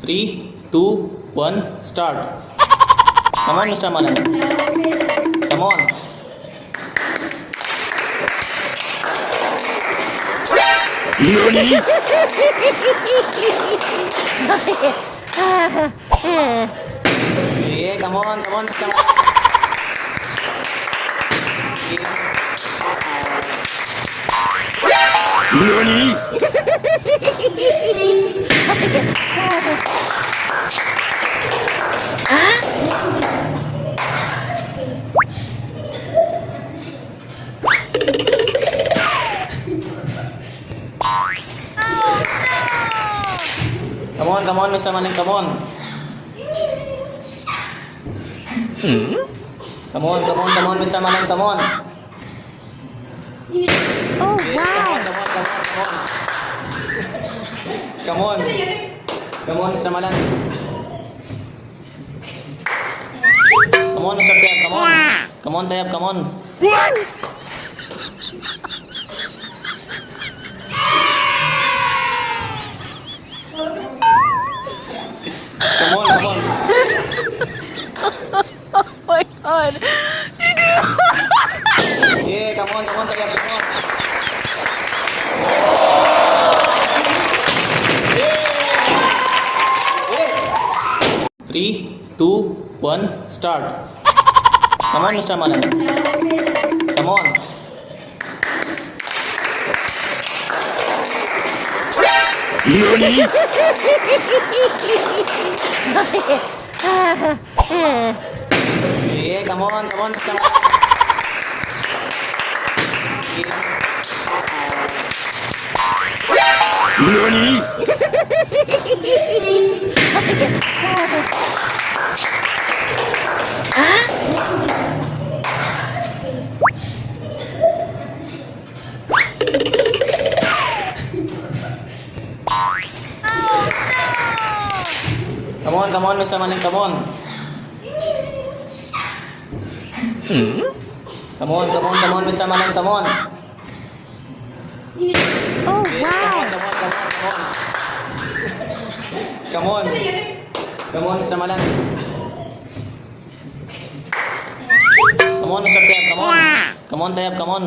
3, 2, 1, start. Come on, Mr. Manan. Come on. NANI?! Yeah, come on, Mr. Manan. NANI?! Come on, Mr. Manan, come on. Come on, Mr. Manan, come on. Oh, wow. Come on. Come on, Mr. Manan. Come on, Mr. Tayyab, come on. Come on, Tayyab, come on. Come on, come on. Oh my god. Yeah, come on, Tayyab, come on. Yeah. 3, 2, 1, start. Come on, Mr. Manan. Come on. NANI?! Yeah, come on, Mr. Manan. NANI?! Come on, Mr. Manan, come on. Come on, Mr. Manan, come on. Oh, wow. Come on. Come on, Mr. Manan. Come on, Mr. Tayyab, come on. Come on, Tayyab, come on.